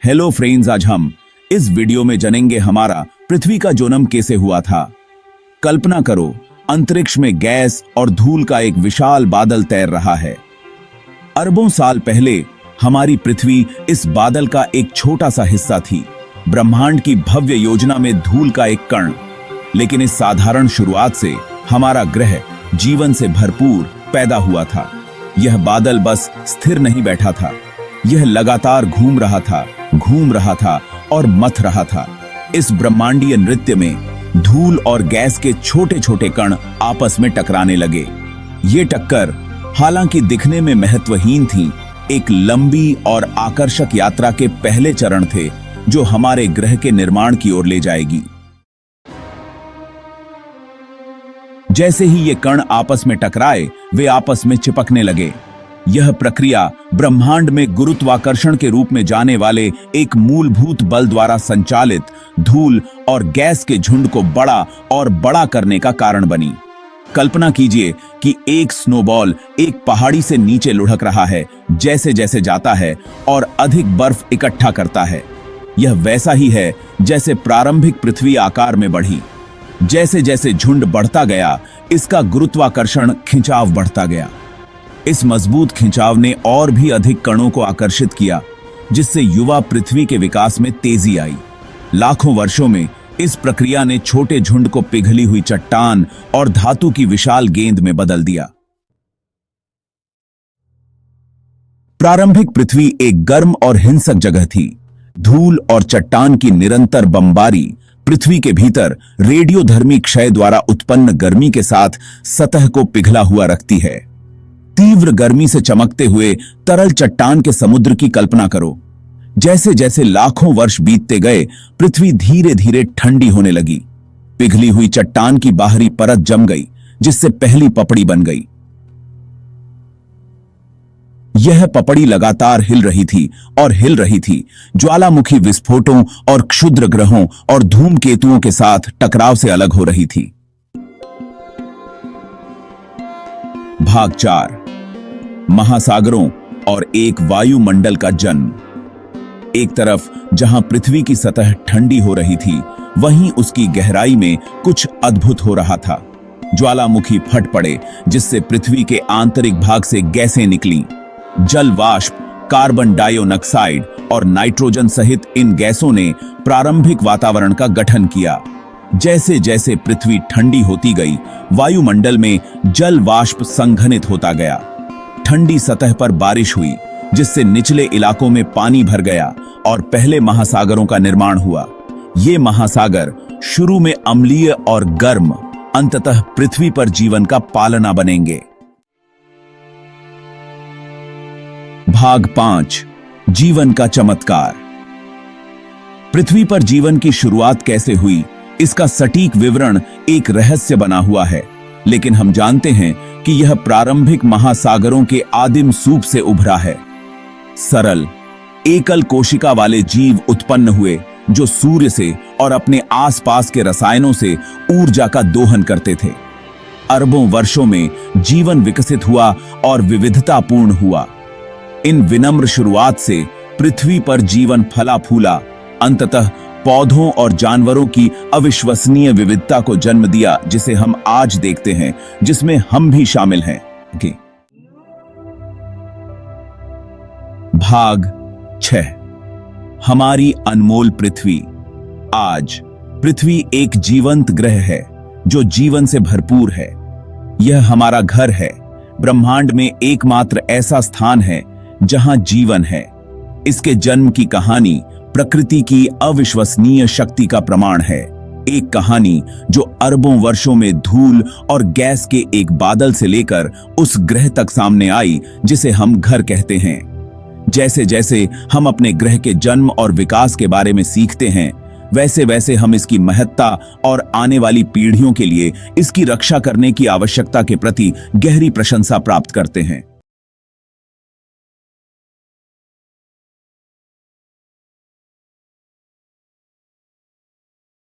Hello friends, आज हम इस वीडियो में जानेंगे हमारा पृथ्वी का जन्म कैसे हुआ था। कल्पना करो, अंतरिक्ष में गैस और धूल का एक विशाल बादल तैर रहा है। अरबों साल पहले हमारी पृथ्वी इस बादल का एक छोटा सा हिस्सा थी, ब्रह्मांड की भव्य योजना में धूल का एक कण। लेकिन इस साधारण शुरुआत से हमारा ग्रह जीवन से भरपूर पैदा हुआ था। यह बादल बस स्थिर नहीं बैठा था, यह लगातार घूम रहा था और मथ रहा था। इस ब्रह्मांडीय नृत्य में धूल और गैस के छोटे छोटे कण आपस में टकराने लगे। ये टक्कर हालांकि दिखने में महत्वहीन थी, एक लंबी और आकर्षक यात्रा के पहले चरण थे जो हमारे ग्रह के निर्माण की ओर ले जाएगी। जैसे ही ये कण आपस में टकराए, वे आपस में चिपकने लगे। यह प्रक्रिया ब्रह्मांड में गुरुत्वाकर्षण के रूप में जाने वाले एक मूलभूत बल द्वारा संचालित धूल और गैस के झुंड को बड़ा और बड़ा करने का कारण बनी। कल्पना कीजिए कि एक स्नोबॉल एक पहाड़ी से नीचे लुढ़क रहा है, जैसे जैसे जाता है और अधिक बर्फ इकट्ठा करता है। यह वैसा ही है जैसे प्रारंभिक पृथ्वी आकार में बढ़ी। जैसे जैसे झुंड बढ़ता गया, इसका गुरुत्वाकर्षण खिंचाव बढ़ता गया। इस मजबूत खिंचाव ने और भी अधिक कणों को आकर्षित किया, जिससे युवा पृथ्वी के विकास में तेजी आई। लाखों वर्षों में इस प्रक्रिया ने छोटे झुंड को पिघली हुई चट्टान और धातु की विशाल गेंद में बदल दिया। प्रारंभिक पृथ्वी एक गर्म और हिंसक जगह थी। धूल और चट्टान की निरंतर बमबारी पृथ्वी के भीतर रेडियोधर्मी क्षय द्वारा उत्पन्न गर्मी के साथ सतह को पिघला हुआ रखती है। तीव्र गर्मी से चमकते हुए तरल चट्टान के समुद्र की कल्पना करो। जैसे जैसे लाखों वर्ष बीतते गए, पृथ्वी धीरे धीरे ठंडी होने लगी। पिघली हुई चट्टान की बाहरी परत जम गई, जिससे पहली पपड़ी बन गई। यह पपड़ी लगातार हिल रही थी, ज्वालामुखी विस्फोटों और क्षुद्र ग्रहों और धूमकेतुओं के साथ टकराव से अलग हो रही थी। भाग 4, महासागरों और एक वायुमंडल का जन्म। एक तरफ जहां पृथ्वी की सतह ठंडी हो रही थी, वहीं उसकी गहराई में कुछ अद्भुत हो रहा था। ज्वालामुखी फट पड़े, जिससे पृथ्वी के आंतरिक भाग से गैसें निकलीं। जल वाष्प, कार्बन डाइऑक्साइड और नाइट्रोजन सहित इन गैसों ने प्रारंभिक वातावरण का गठन किया। जैसे जैसे पृथ्वी ठंडी होती गई, वायुमंडल में जल वाष्प संघनित होता गया। ठंडी सतह पर बारिश हुई, जिससे निचले इलाकों में पानी भर गया और पहले महासागरों का निर्माण हुआ। ये महासागर शुरू में अम्लीय और गर्म, अंततः पृथ्वी पर जीवन का पालना बनेंगे। भाग 5, जीवन का चमत्कार। पृथ्वी पर जीवन की शुरुआत कैसे हुई, इसका सटीक विवरण एक रहस्य बना हुआ है, लेकिन हम जानते हैं कि यह प्रारंभिक महासागरों के आदिम सूप से उभरा है। सरल, एकल कोशिका वाले जीव उत्पन्न हुए, जो सूर्य से और अपने आसपास के रसायनों से ऊर्जा का दोहन करते थे। अरबों वर्षों में जीवन विकसित हुआ और विविधतापूर्ण हुआ। इन विनम्र शुरुआत से पृथ्वी पर जीवन फला फूला, अंततः पौधों और जानवरों की अविश्वसनीय विविधता को जन्म दिया, जिसे हम आज देखते हैं, जिसमें हम भी शामिल हैं। भाग 6, हमारी अनमोल पृथ्वी। आज पृथ्वी एक जीवंत ग्रह है जो जीवन से भरपूर है। यह हमारा घर है, ब्रह्मांड में एकमात्र ऐसा स्थान है जहां जीवन है। इसके जन्म की कहानी प्रकृति की अविश्वसनीय शक्ति का प्रमाण है। एक कहानी जो अरबों वर्षों में धूल और गैस के एक बादल से लेकर उस ग्रह तक सामने आई जिसे हम घर कहते हैं। जैसे जैसे हम अपने ग्रह के जन्म और विकास के बारे में सीखते हैं, वैसे वैसे हम इसकी महत्ता और आने वाली पीढ़ियों के लिए इसकी रक्षा करने की आवश्यकता के प्रति गहरी प्रशंसा प्राप्त करते हैं।